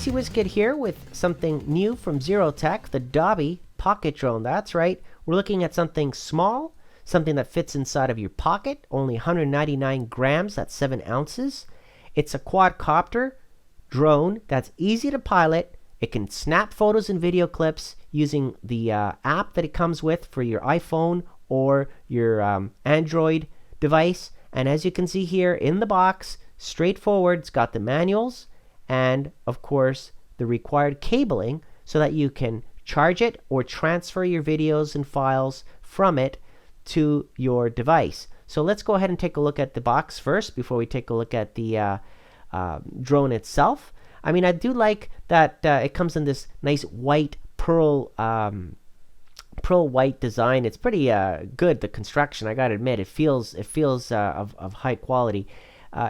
Casey Wizkid here with something new from ZEROTECH, the Dobby pocket drone. That's right, we're looking at something small, something that fits inside of your pocket, only 199 grams, that's 7 ounces. It's a quadcopter drone that's easy to pilot. It can snap photos and video clips using the app that it comes with for your iPhone or your Android device. And as you can see here in the box, straightforward, it's got the manuals and of course the required cabling so that you can charge it or transfer your videos and files from it to your device. So let's go ahead and take a look at the box first before we take a look at the drone itself. I mean, I do like that it comes in this nice white pearl white design. It's pretty good, the construction, I gotta admit. It feels of high quality.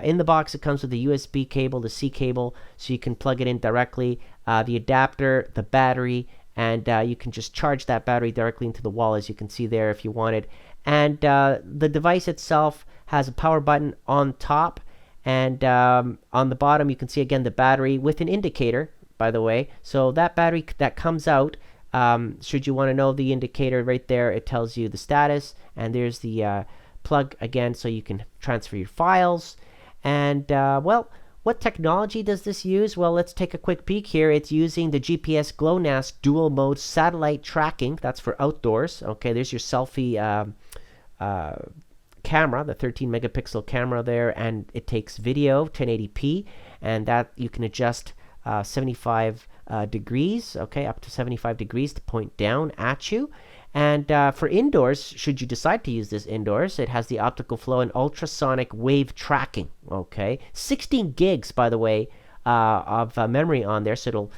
In the box it comes with the USB cable, the C cable, so you can plug it in directly, the adapter, the battery, and you can just charge that battery directly into the wall, as you can see there if you wanted. And the device itself has a power button on top, and on the bottom you can see again the battery with an indicator, by the way. So that battery that comes out, should you want to know the indicator right there, it tells you the status. And there's the plug again, so you can transfer your files. And well, what technology does this use? Well, let's take a quick peek here. It's using the GPS GLONASS dual mode satellite tracking. That's for outdoors. Okay, there's your selfie camera, the 13 megapixel camera there, and it takes video 1080p, and that you can adjust 75 degrees, okay, up to 75 degrees to point down at you. And for indoors, should you decide to use this indoors, it has the optical flow and ultrasonic wave tracking, okay. 16 gigs, by the way, of memory on there, so it'll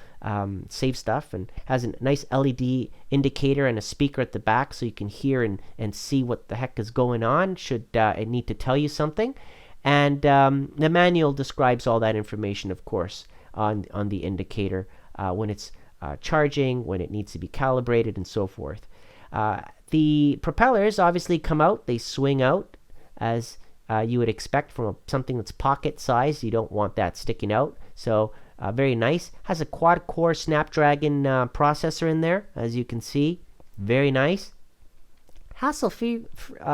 save stuff, and has a nice LED indicator and a speaker at the back so you can hear and see what the heck is going on should it need to tell you something. And the manual describes all that information, of course, on the indicator, when it's charging, when it needs to be calibrated, and so forth. The propellers obviously come out, they swing out as you would expect from something that's pocket size. You don't want that sticking out. So very nice. Has a quad core Snapdragon processor in there, as you can see. Very nice. Hassle-free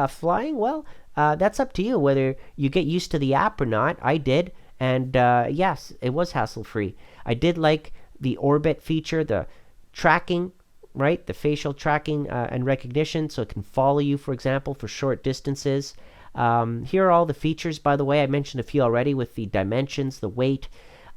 flying? Well, that's up to you whether you get used to the app or not. I did, and yes, it was hassle-free. I did like the orbit feature, the tracking, right? The facial tracking and recognition, so it can follow you, for example, for short distances. Here are all the features, by the way. I mentioned a few already with the dimensions, the weight.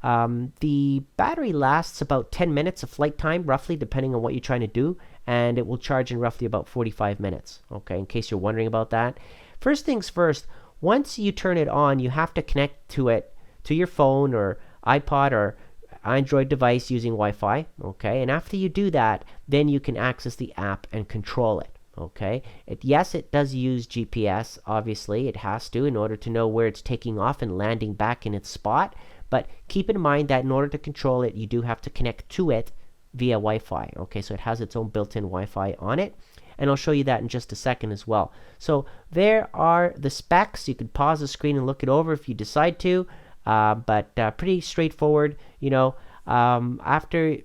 The battery lasts about 10 minutes of flight time, roughly, depending on what you're trying to do, and it will charge in roughly about 45 minutes, okay, in case you're wondering about that. First things first, once you turn it on, you have to connect to it, to your phone or iPod or Android device using Wi-Fi, okay, and after you do that, then you can access the app and control it, okay. Yes, it does use GPS, obviously, it has to, in order to know where it's taking off and landing back in its spot. But keep in mind that in order to control it, you do have to connect to it via Wi-Fi. Okay, so it has its own built-in Wi-Fi on it. And I'll show you that in just a second as well. So there are the specs. You can pause the screen and look it over if you decide to. But pretty straightforward. You know, after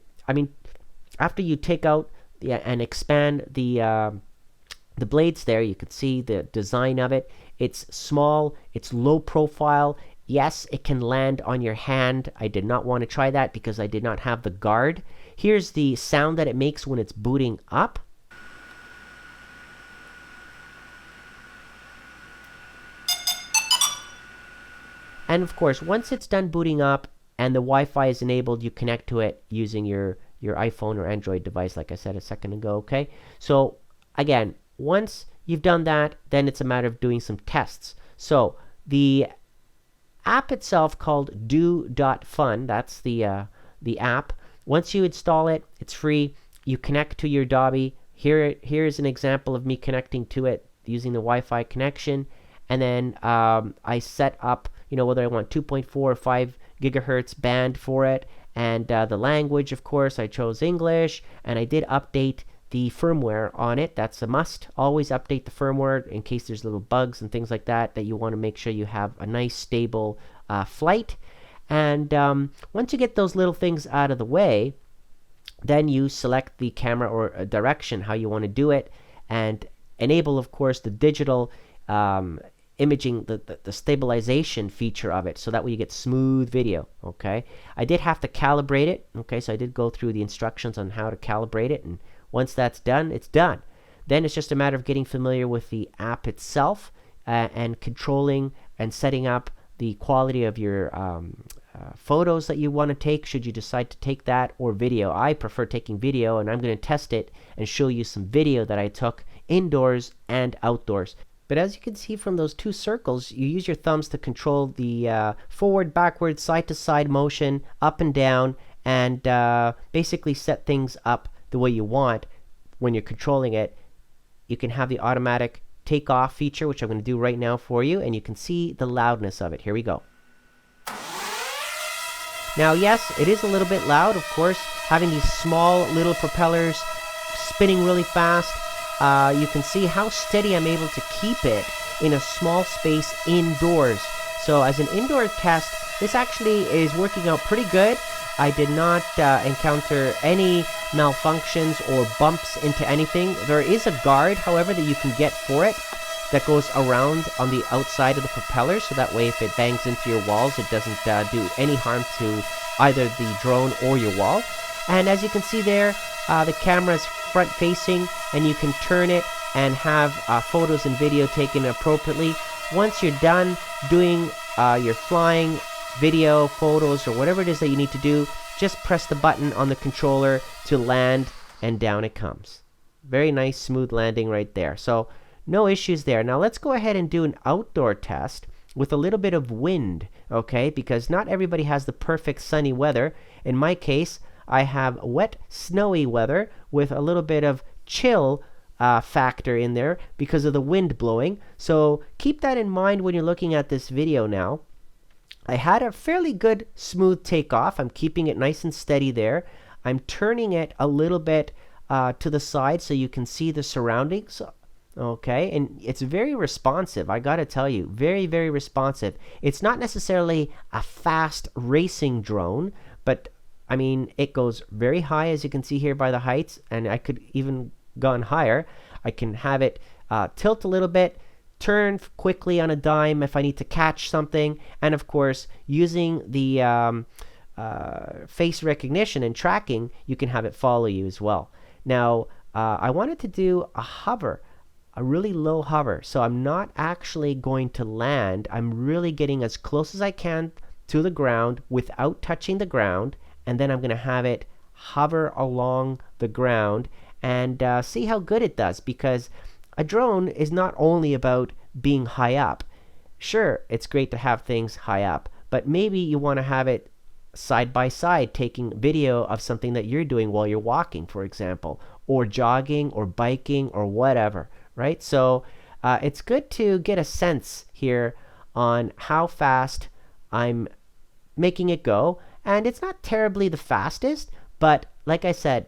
you take out and expand the blades there, you can see the design of it. It's small. It's low profile. Yes, it can land on your hand. I did not want to try that because I did not have the guard. Here's the sound that it makes when it's booting up. And of course, once it's done booting up and the Wi-Fi is enabled, you connect to it using your iPhone or Android device, like I said a second ago, okay? So again, once you've done that, then it's a matter of doing some tests. So the app itself called do.fun, that's the app. Once you install it, it's free. You connect to your Dobby. Here's an example of me connecting to it using the Wi-Fi connection. And then I set up, you know, whether I want 2.4 or 5 gigahertz band for it. And the language, of course, I chose English. And I did update the firmware on it. That's a must. Always update the firmware in case there's little bugs and things like that you want to make sure you have a nice stable flight. And once you get those little things out of the way, then you select the camera or a direction, how you want to do it, and enable, of course, the digital imaging, the stabilization feature of it, so that way you get smooth video. Okay, I did have to calibrate it. Okay, so I did go through the instructions on how to calibrate it, and once that's done, it's done. Then it's just a matter of getting familiar with the app itself and controlling and setting up the quality of your photos that you want to take, should you decide to take that, or video. I prefer taking video, and I'm going to test it and show you some video that I took indoors and outdoors. But as you can see from those two circles, you use your thumbs to control the forward, backward, side to side motion, up and down, and basically set things up the way you want when you're controlling it. You can have the automatic takeoff feature, which I'm going to do right now for you, and you can see the loudness of it. Here we go. Now, yes, it is a little bit loud, of course, having these small little propellers spinning really fast. You can see how steady I'm able to keep it in a small space indoors. So as an indoor test, this actually is working out pretty good. I did not encounter any malfunctions or bumps into anything. There is a guard, however, that you can get for it that goes around on the outside of the propeller, so that way if it bangs into your walls, it doesn't do any harm to either the drone or your wall. And as you can see there, the camera is front facing, and you can turn it and have photos and video taken appropriately. Once you're done doing your flying video, photos, or whatever it is that you need to do, just press the button on the controller to land, and down it comes. Very nice, smooth landing right there. So no issues there. Now let's go ahead and do an outdoor test with a little bit of wind, okay? Because not everybody has the perfect sunny weather. In my case, I have wet, snowy weather with a little bit of chill factor in there because of the wind blowing. So keep that in mind when you're looking at this video now. I had a fairly good smooth takeoff. I'm keeping it nice and steady there. I'm turning it a little bit to the side so you can see the surroundings. Okay, and it's very responsive. I gotta tell you, very, very responsive. It's not necessarily a fast racing drone, but I mean, it goes very high, as you can see here by the heights, and I could even gone higher. I can have it tilt a little bit, turn quickly on a dime if I need to catch something, and of course, using the face recognition and tracking, you can have it follow you as well. Now, I wanted to do a hover, a really low hover, so I'm not actually going to land. I'm really getting as close as I can to the ground without touching the ground, and then I'm going to have it hover along the ground and see how good it does, because a drone is not only about being high up. Sure, it's great to have things high up, but maybe you want to have it side by side taking video of something that you're doing while you're walking, for example, or jogging or biking or whatever, right? So it's good to get a sense here on how fast I'm making it go. And it's not terribly the fastest, but like I said,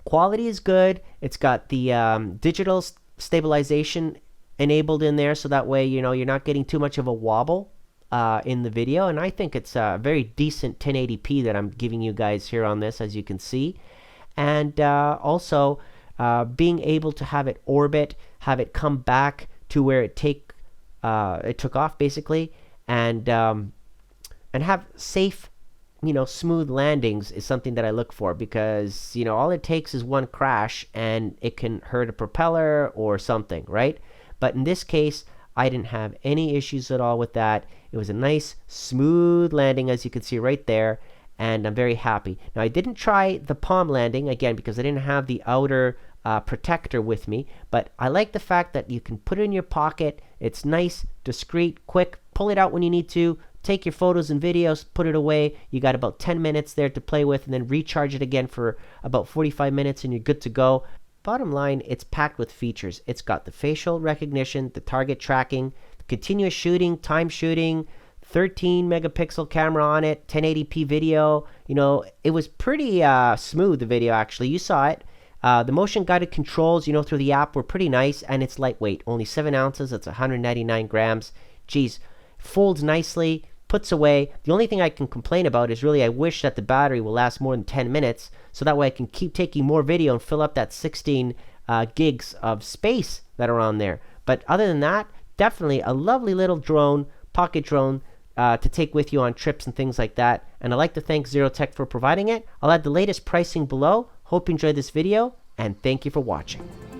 quality is good. It's got the digital stabilization enabled in there, so that way, you know, you're not getting too much of a wobble in the video. And I think it's a very decent 1080p that I'm giving you guys here on this, as you can see. And also being able to have it orbit, have it come back to where it took off basically, and have safe, you know, smooth landings is something that I look for, because, you know, all it takes is one crash and it can hurt a propeller or something, right? But in this case, I didn't have any issues at all with that. It was a nice, smooth landing, as you can see right there, and I'm very happy. Now, I didn't try the palm landing, again, because I didn't have the outer protector with me, but I like the fact that you can put it in your pocket. It's nice, discreet, quick, pull it out when you need to, take your photos and videos, put it away. You got about 10 minutes there to play with, and then recharge it again for about 45 minutes, and you're good to go. Bottom line, it's packed with features. It's got the facial recognition, the target tracking, continuous shooting, time shooting, 13 megapixel camera on it, 1080p video. You know, it was pretty smooth, the video, actually. You saw it. The motion guided controls, you know, through the app were pretty nice, and it's lightweight. Only 7 ounces. That's 199 grams. Geez, folds nicely. puts away. The only thing I can complain about is really I wish that the battery will last more than 10 minutes, so that way I can keep taking more video and fill up that 16 gigs of space that are on there. But other than that, definitely a lovely little drone, pocket drone, to take with you on trips and things like that. And I'd like to thank ZEROTECH for providing it. I'll add the latest pricing below. Hope you enjoyed this video, and thank you for watching.